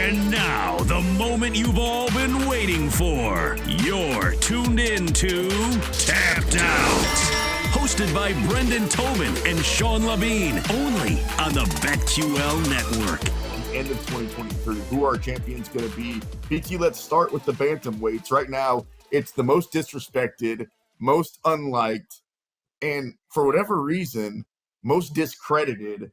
And now, the moment you've all been waiting for. You're tuned in to Tapped Out. Hosted by Brendan Tobin and Sean Levine. Only on the BetQL Network. End of 2023. Who are our champions going to be? BT, let's start with the bantamweights. Right now, it's the most disrespected, most unliked, and for whatever reason, most discredited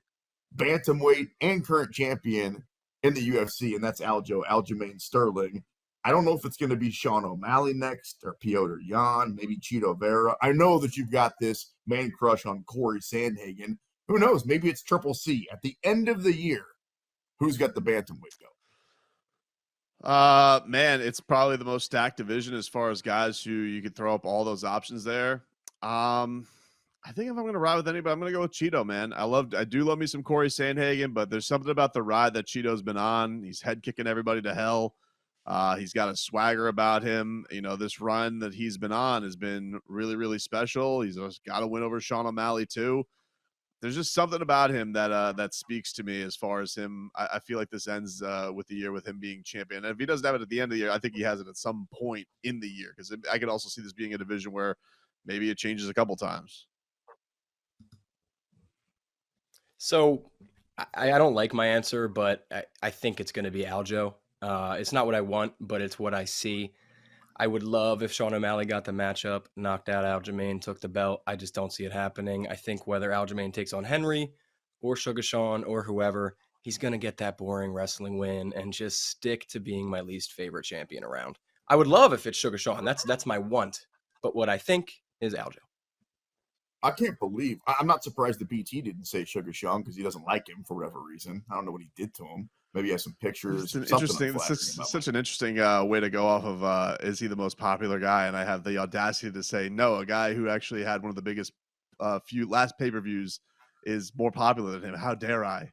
bantamweight and current champion in the UFC, and that's Aljamain Sterling. I don't know if it's going to be Sean O'Malley next or Piotr Jan, maybe Chito Vera. I know that you've got this man crush on Corey Sandhagen. Who knows? Maybe it's Triple C. At the end of the year, who's got the bantamweight go? Man, it's probably the most stacked division as far as guys who you could throw up all those options there. I think if I'm going to ride with anybody, I'm going to go with Cheeto, man. I do love me some Corey Sandhagen, but there's something about the ride that Cheeto's been on. He's head kicking everybody to hell. He's got a swagger about him. You know, this run that he's been on has been really, really special. He's got to win over Sean O'Malley too. There's just something about him that speaks to me as far as him. I feel like this ends with the year with him being champion. And if he doesn't have it at the end of the year, I think he has it at some point in the year, because I could also see this being a division where maybe it changes a couple times. So I don't like my answer, but I think it's going to be Aljo. It's not what I want, but it's what I see. I would love if Sean O'Malley got the matchup, knocked out Aljamain, took the belt. I just don't see it happening. I think whether Aljamain takes on Henry or Sugar Sean or whoever, he's going to get that boring wrestling win and just stick to being my least favorite champion around. I would love if it's Sugar Sean. That's my want. But what I think is Aljo. I can't believe – I'm not surprised the BT didn't say Sugar Sean because he doesn't like him for whatever reason. I don't know what he did to him. Maybe he has some pictures. Such an interesting way to go off of is he the most popular guy? And I have the audacity to say no, a guy who actually had one of the biggest few last pay-per-views is more popular than him. How dare I?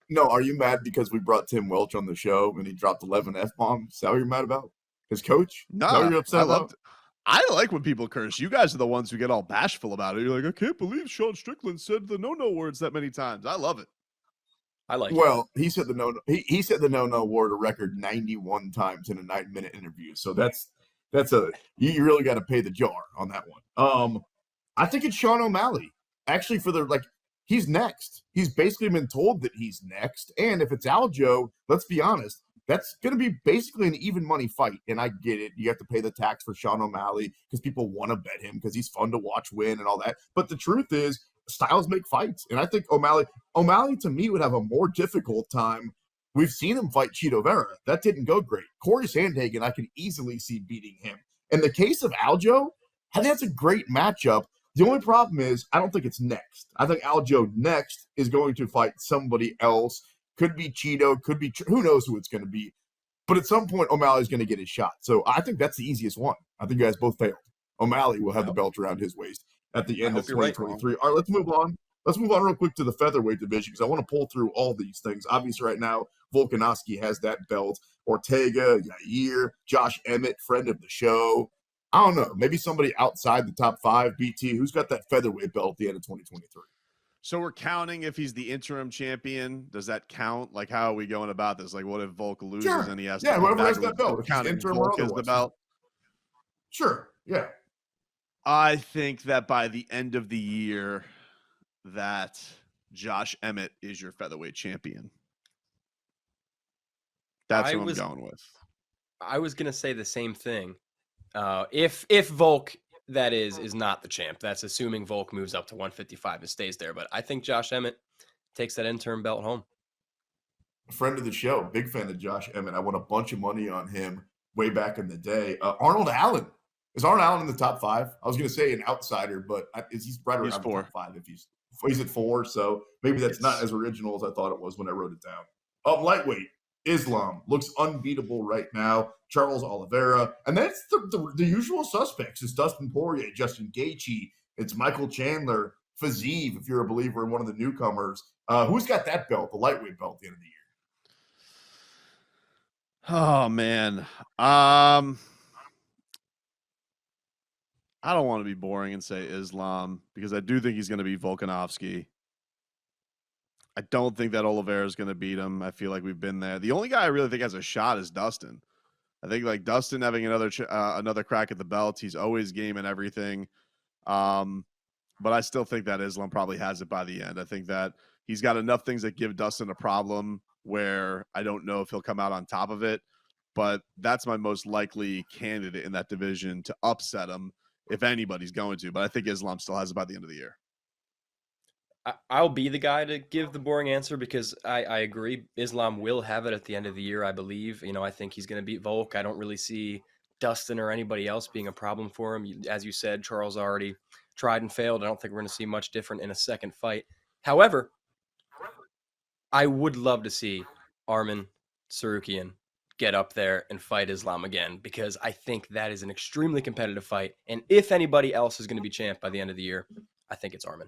No, are you mad because we brought Tim Welch on the show and he dropped 11 F-bombs? Is that what you're mad about? His coach? No, you're upset about? I like when people curse. You guys are the ones who get all bashful about it. You're like, I can't believe Sean Strickland said the no-no words that many times. I love it. I like Well, he said the no. He said the no word a record 91 times in a 9-minute interview. So that's you really got to pay the jar on that one. I think it's Sean O'Malley. Actually, he's next. He's basically been told that he's next. And if it's Aljo, let's be honest, that's going to be basically an even money fight. And I get it. You have to pay the tax for Sean O'Malley because people want to bet him because he's fun to watch win and all that. But the truth is, styles make fights. And I think O'Malley to me would have a more difficult time. We've seen him fight Chito Vera. That didn't go great. Corey Sandhagen, I could easily see beating him. In the case of Aljo, I think that's a great matchup. The only problem is I don't think it's next. I think Aljo next is going to fight somebody else. Could be Cheeto, could be who knows who it's going to be. But at some point, O'Malley's going to get his shot. So I think that's the easiest one. I think you guys both failed. O'Malley will have the belt around his waist at the end of 2023. All right, let's move on. Let's move on real quick to the featherweight division because I want to pull through all these things. Obviously, right now, Volkanovski has that belt. Ortega, Yair, Josh Emmett, friend of the show. I don't know. Maybe somebody outside the top 5, BT, who's got that featherweight belt at the end of 2023? So we're counting if he's the interim champion. Does that count? Like, how are we going about this? Like, what if Volk loses and he has to whoever has that belt. Counting Volk as the belt? Sure, yeah. I think that by the end of the year that Josh Emmett is your featherweight champion. That's who I'm going with. I was going to say the same thing. If Volk, that is not the champ. That's assuming Volk moves up to 155 and stays there. But I think Josh Emmett takes that interim belt home. Friend of the show, big fan of Josh Emmett. I won a bunch of money on him way back in the day. Arnold Allen. Is Arnold Allen in the top 5? I was going to say an outsider, but he's right around the top 5 if he's at 4. So maybe that's not as original as I thought it was when I wrote it down. Lightweight, Islam looks unbeatable right now. Charles Oliveira. And that's the usual suspects. It's Dustin Poirier, Justin Gaethje. It's Michael Chandler, Fiziev, if you're a believer in one of the newcomers. Who's got that belt, the lightweight belt at the end of the year? Oh, man. I don't want to be boring and say Islam because I do think he's going to be Volkanovski. I don't think that Oliveira is going to beat him. I feel like we've been there. The only guy I really think has a shot is Dustin. I think like Dustin having another crack at the belt. He's always game and everything. But I still think that Islam probably has it by the end. I think that he's got enough things that give Dustin a problem where I don't know if he'll come out on top of it. But that's my most likely candidate in that division to upset him if anybody's going to. But I think Islam still has it by the end of the year. I'll be the guy to give the boring answer because I agree. Islam will have it at the end of the year, I believe. I think he's going to beat Volk. I don't really see Dustin or anybody else being a problem for him. As you said, Charles already tried and failed. I don't think we're going to see much different in a second fight. However, I would love to see Arman Tsarukyan get up there and fight Islam again because I think that is an extremely competitive fight. And if anybody else is going to be champ by the end of the year, I think it's Arman.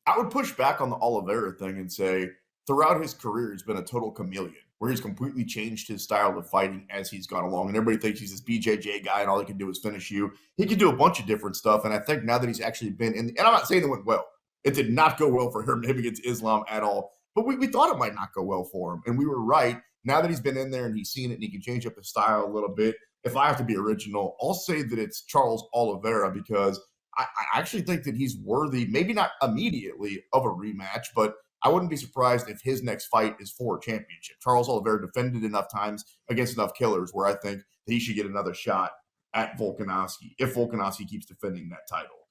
I would push back on the Oliveira thing and say throughout his career, he's been a total chameleon where he's completely changed his style of fighting as he's gone along. And everybody thinks he's this BJJ guy and all he can do is finish you. He can do a bunch of different stuff. And I think now that he's actually been in, and I'm not saying it went well. It did not go well for him against Islam at all. But we thought it might not go well for him. And we were right. Now that he's been in there and he's seen it and he can change up his style a little bit, if I have to be original, I'll say that it's Charles Oliveira because I actually think that he's worthy, maybe not immediately of a rematch, but I wouldn't be surprised if his next fight is for a championship. Charles Oliveira defended enough times against enough killers where I think that he should get another shot at Volkanovski if Volkanovski keeps defending that title.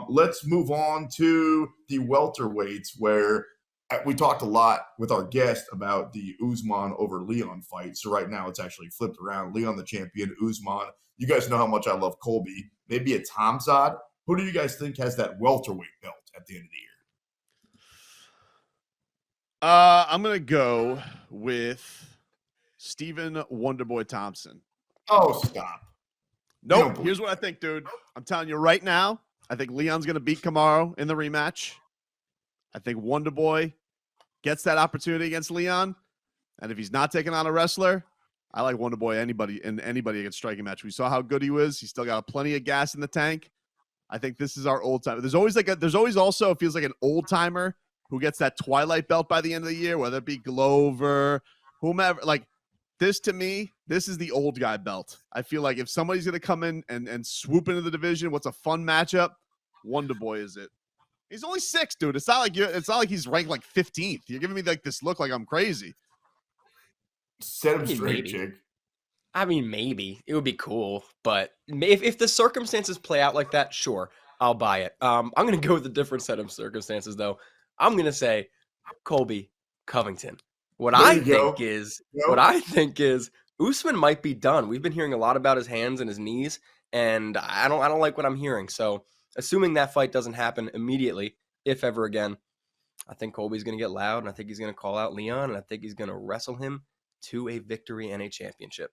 Let's move on to the welterweights where we talked a lot with our guest about the Usman over Leon fight. So right now it's actually flipped around. Leon the champion, Usman. You guys know how much I love Colby. Maybe it's Hamzat. Who do you guys think has that welterweight belt at the end of the year? I'm going to go with Stephen Wonderboy Thompson. Oh, stop. Nope. Here's what I think, dude. I'm telling you right now, I think Leon's going to beat Kamaru in the rematch. I think Wonderboy gets that opportunity against Leon. And if he's not taking on a wrestler, I like Wonderboy anybody against striking match. We saw how good he was. He's still got plenty of gas in the tank. I think this is our old timer. There's always also, it feels like an old timer who gets that Twilight belt by the end of the year, whether it be Glover, whomever. Like this to me, this is the old guy belt. I feel like if somebody's going to come in and swoop into the division, what's a fun matchup? Wonderboy is it. He's only 6, dude. It's not like he's ranked like 15th. You're giving me like this look like I'm crazy. Set him straight, Jake. I mean, maybe it would be cool, but if the circumstances play out like that, sure, I'll buy it. I'm going to go with a different set of circumstances, though. I'm going to say Colby Covington. What I think is Usman might be done. We've been hearing a lot about his hands and his knees, and I don't like what I'm hearing. So, assuming that fight doesn't happen immediately, if ever again, I think Colby's going to get loud, and I think he's going to call out Leon, and I think he's going to wrestle him to a victory and a championship.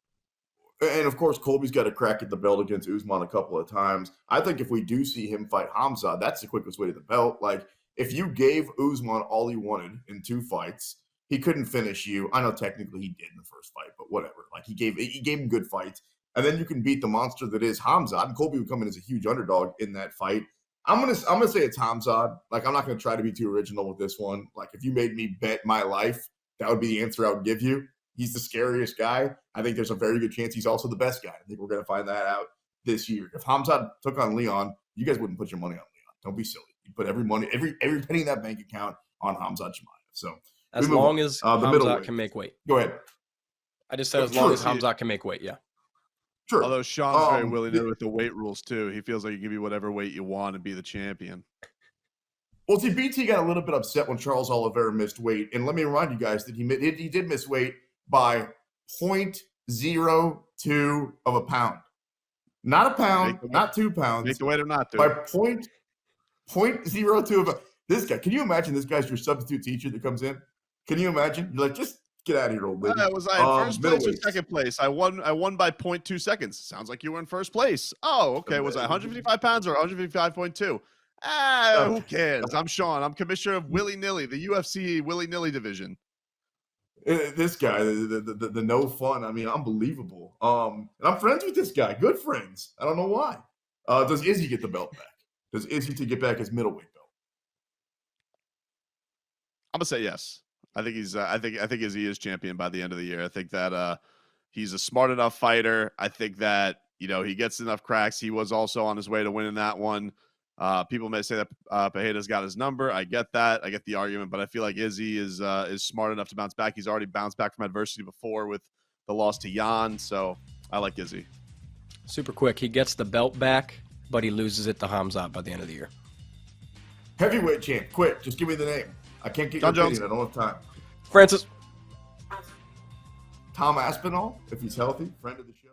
And, of course, Colby's got a crack at the belt against Usman a couple of times. I think if we do see him fight Hamza, that's the quickest way to the belt. Like, if you gave Usman all he wanted in 2 fights, he couldn't finish you. I know technically he did in the first fight, but whatever. Like, he gave him good fights. And then you can beat the monster that is Hamza. And Colby would come in as a huge underdog in that fight. I'm gonna say it's Hamza. Like, I'm not gonna try to be too original with this one. Like, if you made me bet my life, that would be the answer I would give you. He's the scariest guy. I think there's a very good chance he's also the best guy. I think we're going to find that out this year. If Hamzat took on Leon, you guys wouldn't put your money on Leon. Don't be silly. You put every penny in that bank account on Hamzat Chimaev. So as long as Hamzat can make weight. Go ahead. I just said as long as Hamzat can make weight, yeah. Sure. Although Sean's very willing with the weight rules too. He feels like he can give you whatever weight you want and be the champion. Well, see, BT got a little bit upset when Charles Oliveira missed weight. And let me remind you guys that he did miss weight by 0.02 of a pound. Not a pound, not 2 pounds. Make the weight or not, dude. By 0.02 of a this guy. Can you imagine this guy's your substitute teacher that comes in? Can you imagine? You're like, just get out of here, old lady. Was I in first place or second place? I won by 0.2 seconds. Sounds like you were in first place. Oh, okay. Was I 155 pounds or 155.2? Who cares? I'm Sean. I'm commissioner of willy-nilly, the UFC willy-nilly division. This guy, the no fun. I mean, unbelievable. And I'm friends with this guy. Good friends. I don't know why. Does Izzy get the belt back? Does Izzy to get back his middleweight belt? I'm gonna say yes. I think he's. I think Izzy is champion by the end of the year. I think that he's a smart enough fighter. I think that he gets enough cracks. He was also on his way to winning that one. People may say that Pereira's got his number. I get that. I get the argument, but I feel like Izzy is smart enough to bounce back. He's already bounced back from adversity before with the loss to Jan. So I like Izzy. Super quick. He gets the belt back, but he loses it to Hamzat by the end of the year. Heavyweight champ, quick. Just give me the name. I can't get John your Jones. opinion. I don't have time. Francis. Tom Aspinall, if he's healthy, friend of the show.